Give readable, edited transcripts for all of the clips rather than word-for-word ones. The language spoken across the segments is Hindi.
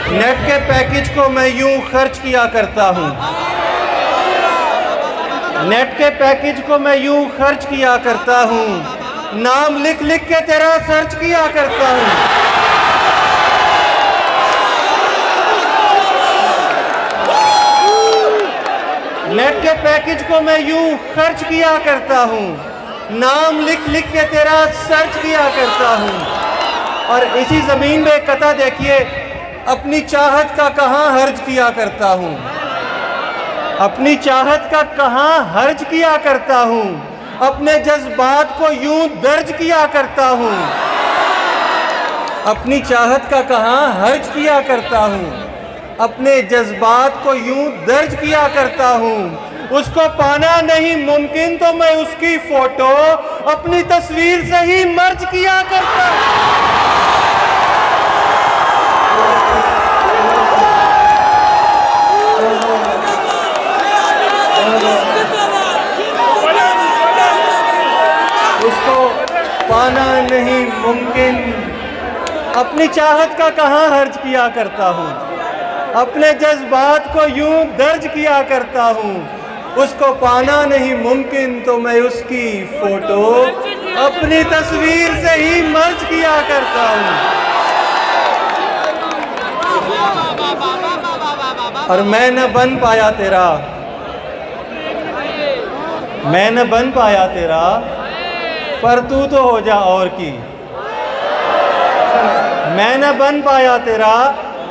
नेट के पैकेज को मैं यूं खर्च किया करता हूं। नेट के पैकेज को मैं यूं खर्च किया करता हूं। नाम लिख लिख के तेरा सर्च किया करता हूं। नेट के पैकेज को मैं यूं खर्च किया करता हूं। नाम लिख लिख के तेरा सर्च किया करता हूं। और इसी जमीन में कथा देखिए, अपनी चाहत का कहां हर्ज किया करता हूं। अपनी चाहत का कहां हर्ज किया करता हूं। अपने जज्बात को यूं दर्ज किया करता हूं। अपनी चाहत का कहां हर्ज किया करता हूं। अपने जज्बात को यूं दर्ज किया करता हूं। उसको पाना नहीं मुमकिन तो मैं उसकी फोटो अपनी तस्वीर से ही मर्ज किया करता हूं। उसको पाना नहीं मुमकिन, अपनी चाहत का कहां हर्ज किया करता हूं। अपने जज्बात को यूं दर्ज किया करता हूं। उसको पाना नहीं मुमकिन तो मैं उसकी फोटो अपनी तस्वीर से ही मर्ज किया करता हूं। और मैं न बन पाया तेरा, मैं न बन पाया तेरा, पर तू तो हो जा और की। मैं न बन पाया तेरा,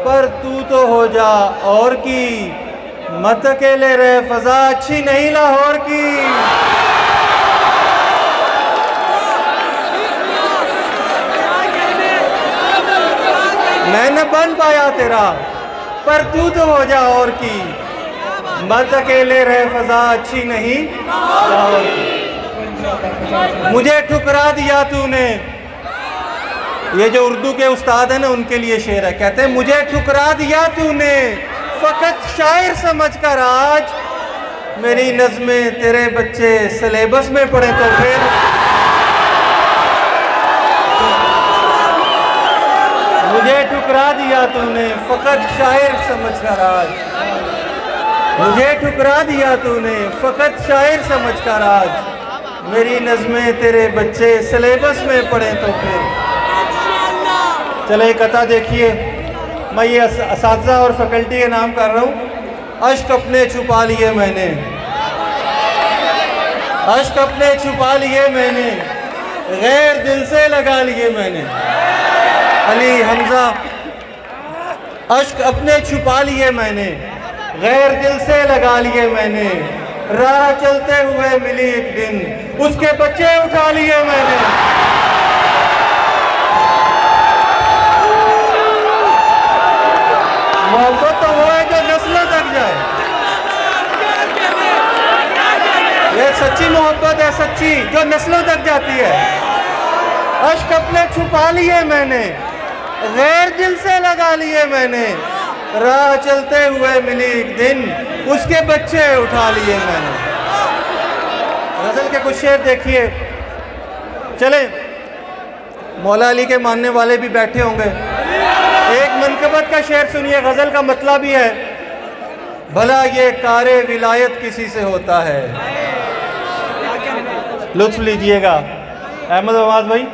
पर तू तो हो जा और की। मत अकेले रहे, फजा अच्छी नहीं लाहौर की। मैं न बन पाया तेरा, पर तू तो हो जा और की। मत अकेले रहे, फजा अच्छी नहीं लाहौर की। मुझे ठुकरा दिया तूने, ये जो उर्दू के उस्ताद हैं ना, उनके लिए शेर है। कहते हैं मुझे ठुकरा दिया तूने, फकत शायर समझकर आज। मेरी नज़्में तेरे बच्चे सिलेबस में पढ़े तो फिर। मुझे ठुकरा दिया तूने, फकत शायर समझकर आज। मुझे ठुकरा दिया तूने, फकत शायर समझकर आज। मेरी नज़्में तेरे बच्चे सिलेबस में पढ़े तो फिर। चले कथा देखिए, मैं ये असातिज़ा और फैकल्टी के नाम कर रहा हूँ। अश्क अपने छुपा लिए मैंने, अश्क अपने छुपा लिए मैंने, गैर दिल से लगा लिए मैंने। अली हमजा। अश्क अपने छुपा लिए मैंने, गैर दिल से लगा लिए मैंने। राह चलते हुए मिली एक दिन, उसके बच्चे उठा लिए मैंने। मोहब्बत तो वो है जो नस्लों तक जाए। ये सच्ची मोहब्बत है, सच्ची, जो नस्लों तक जाती है। अश्क अपने छुपा लिए मैंने, गैर दिल से लगा लिए मैंने। राह चलते हुए मिली एक दिन, उसके बच्चे उठा लिए मैंने। गजल के कुछ शेर देखिए। चले, मौला अली के मानने वाले भी बैठे होंगे। एक मनकबत का शेर सुनिए, गजल का मतलब ही है, भला ये कारे विलायत किसी से होता है। लुत्फ लीजिएगा अहमद आवाज भाई।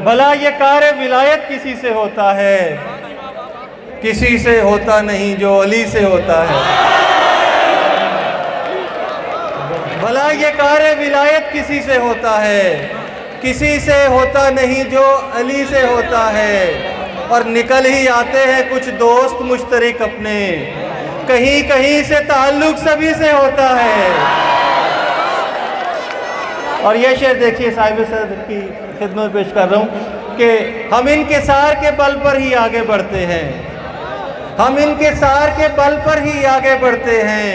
भला ये कारे विलायत किसी से होता है, किसी से होता नहीं जो अली से होता है। भला ये कारे विलायत किसी से होता है, किसी से होता नहीं जो अली से होता है। और निकल ही आते हैं कुछ दोस्त मुश्तरक अपने, कहीं कहीं से ताल्लुक सभी से होता है। और ये शेर देखिए, साहिब सदर की खिदमत पेश कर रहा हूँ कि हम इनकिसार के बल पर ही आगे बढ़ते हैं। हम इनकिसार के बल पर ही आगे बढ़ते हैं।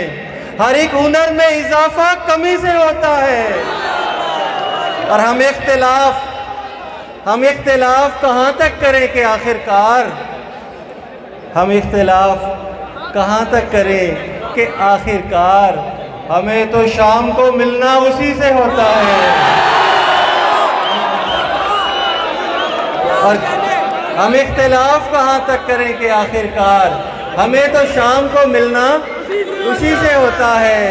हर एक हुनर में इजाफा कमी से होता है। और हम इख्तिलाफ कहाँ तक करें कि आखिरकार, हम इख्तिलाफ कहाँ तक करें कि आखिरकार हमें तो शाम को मिलना उसी से होता है। हम इख्तिलाफ कहाँ तक करें कि आखिरकार हमें तो शाम को मिलना उसी से होता है।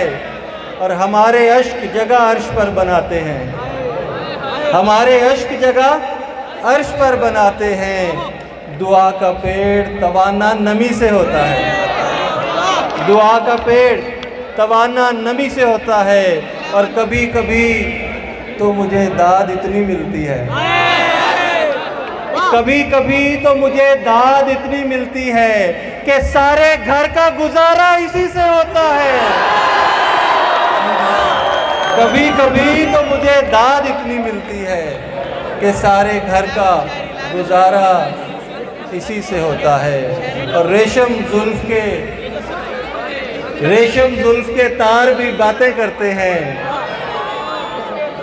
और हमारे अश्क जगह अर्श पर बनाते हैं, हमारे अश्क जगह अर्श पर बनाते हैं। दुआ का पेड़ तवाना नमी से होता है, दुआ का पेड़ तवाना नमी से होता है। और कभी कभी तो मुझे दाद इतनी मिलती है, कभी कभी तो मुझे दाद इतनी मिलती है कि सारे घर का गुजारा इसी से होता है। कभी कभी तो मुझे दाद इतनी मिलती है कि सारे घर का गुजारा इसी से होता है। और रेशम जुल्फ के तार भी बातें करते हैं,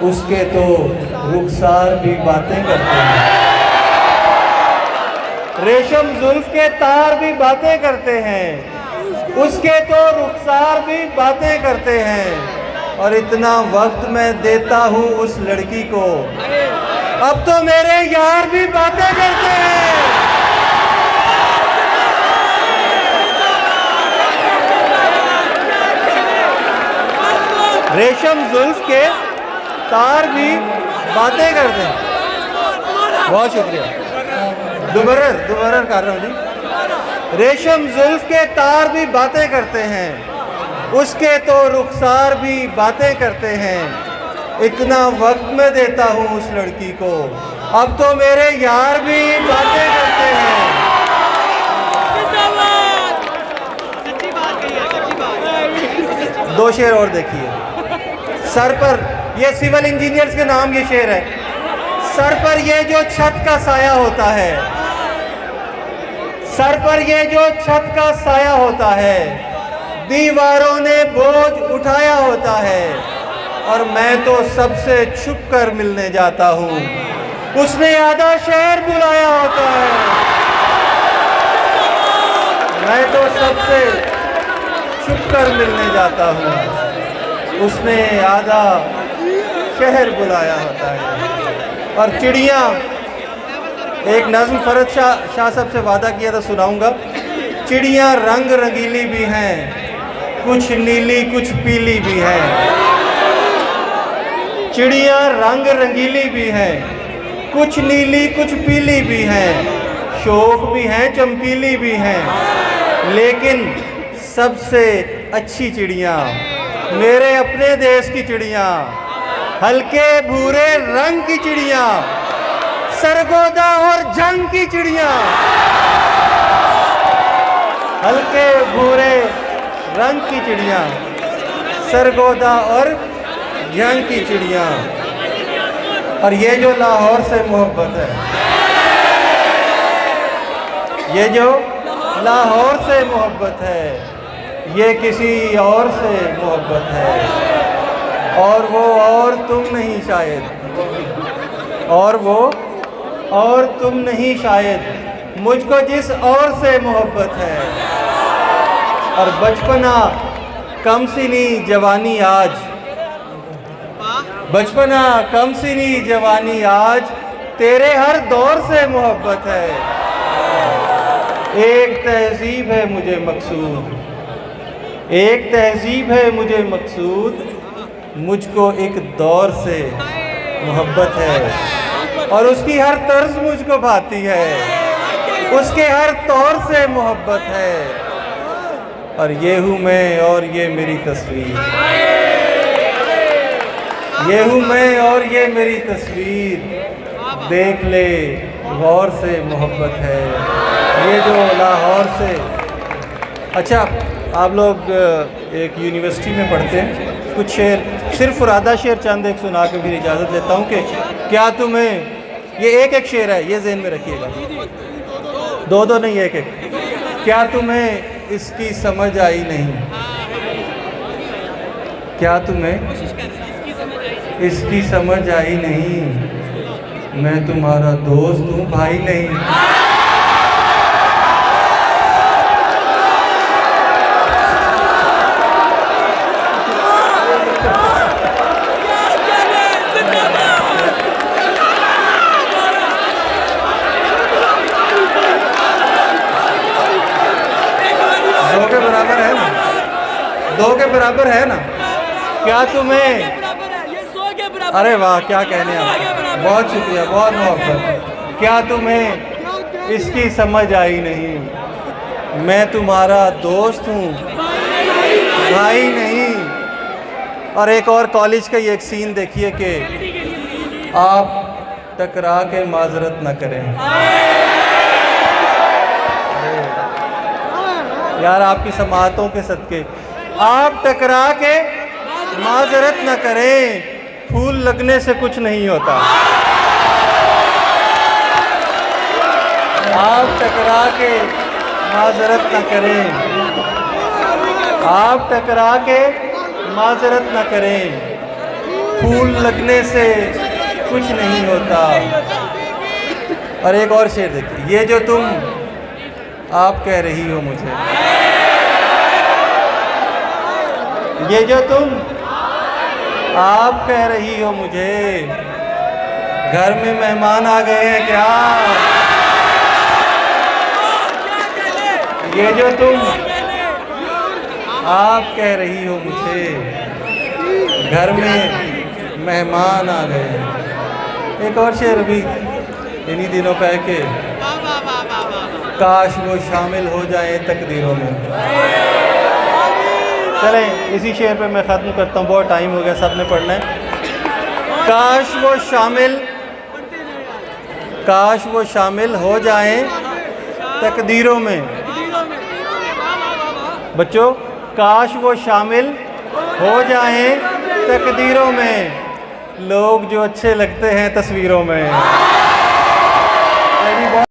उसके तो रुखसार भी बातें करते हैं। रेशम जुल्फ के तार भी बातें करते हैं, उसके तो रुखसार भी बातें करते हैं। और इतना वक्त मैं देता हूँ उस लड़की को, अब तो मेरे यार भी बातें करते हैं। रेशम जुल्फ के तार भी बातें करते हैं। बहुत शुक्रिया, दोबारा कर रहा हूँ जी। रेशम जुल्फ के तार भी बातें करते हैं, उसके तो रुखसार भी बातें करते हैं। इतना वक्त मैं देता हूँ उस लड़की को, अब तो मेरे यार भी बातें करते हैं। दो शेर और देखिए। सर पर, ये सिविल इंजीनियर्स के नाम ये शेर है। सर पर ये जो छत का साया होता है, सर पर ये जो छत का साया होता है, दीवारों ने बोझ उठाया होता है। और मैं तो सबसे छुप कर मिलने जाता हूँ, उसने आधा शहर बुलाया होता है। मैं तो सबसे छुप कर मिलने जाता हूँ, उसने आधा शहर बुलाया होता है। और चिड़िया, एक नज़्म फरद शाह साहब से वादा किया था, सुनाऊंगा। चिड़िया रंग रंगीली भी हैं, कुछ नीली कुछ पीली भी हैं। चिड़िया रंग रंगीली भी हैं, कुछ नीली कुछ पीली भी हैं। शोख भी हैं, चमकीली भी हैं, लेकिन सबसे अच्छी चिड़िया मेरे अपने देश की चिड़िया, हल्के भूरे रंग की चिड़िया, सरगोदा और जंग की चिड़िया। हल्के भूरे रंग की चिड़िया, सरगोदा और जंग की चिड़िया। और ये जो लाहौर से मोहब्बत है, ये जो लाहौर से मोहब्बत है, ये किसी और से मोहब्बत है। और वो और तुम नहीं शायद, और वो और तुम नहीं शायद, मुझको जिस और से मोहब्बत है। और बचपना कम सिनी जवानी आज, बचपना कम सिनी जवानी आज, तेरे हर दौर से मोहब्बत है। एक तहजीब है मुझे मकसूद, एक तहजीब है मुझे मकसूद, मुझको एक दौर से मोहब्बत है। और उसकी हर तर्ज मुझको भाती है, उसके हर तौर से मोहब्बत है। और ये हूँ मैं और ये मेरी तस्वीर, ये हूँ मैं और ये मेरी तस्वीर, देख ले गौर से मोहब्बत है। ये जो लाहौर से, अच्छा आप लोग एक यूनिवर्सिटी में पढ़ते हैं, कुछ शेर, सिर्फ और आधा शेर चंद एक सुना के फिर इजाज़त लेता हूँ कि क्या तुम्हें, ये एक एक शेर है, ये ज़हन में रखिएगा, दो दो नहीं, एक एक। क्या तुम्हें इसकी समझ आई नहीं, क्या तुम्हें इसकी समझ आई नहीं, मैं तुम्हारा दोस्त हूँ भाई नहीं। दो के बराबर है ना, दो के बराबर है ना। क्या तुम्हें, अरे वाह क्या कहने आप, बहुत शुक्रिया, बहुत मोहब्बत। क्या तुम्हें इसकी समझ आई नहीं, मैं तुम्हारा दोस्त हूँ भाई नहीं। और एक और कॉलेज का ये एक सीन देखिए कि आप टकरा के माजरत न करें। यार आपकी समातों के सदके, आप टकरा के माजरत न करें, फूल लगने से कुछ नहीं होता। आप टकरा के माजरत न करें, आप टकरा के माजरत न करें, फूल लगने से कुछ नहीं होता। और एक और शेर देखिए, ये जो तुम आप कह रही हो मुझे, ये जो तुम आप कह रही हो मुझे, घर में मेहमान आ गए हैं क्या? ये जो तुम आप कह रही हो मुझे, घर में मेहमान आ गए हैं। एक और शेर भी इन्हीं दिनों का है कि काश वो शामिल हो जाए तकदीरों में। चलें इसी शेर पे मैं ख़त्म करता हूँ, बहुत टाइम हो गया, सब ने पढ़ना है। काश वो शामिल हो जाएं तकदीरों में। बच्चों, काश वो शामिल हो जाएं तकदीरों में, लोग जो अच्छे लगते हैं तस्वीरों में।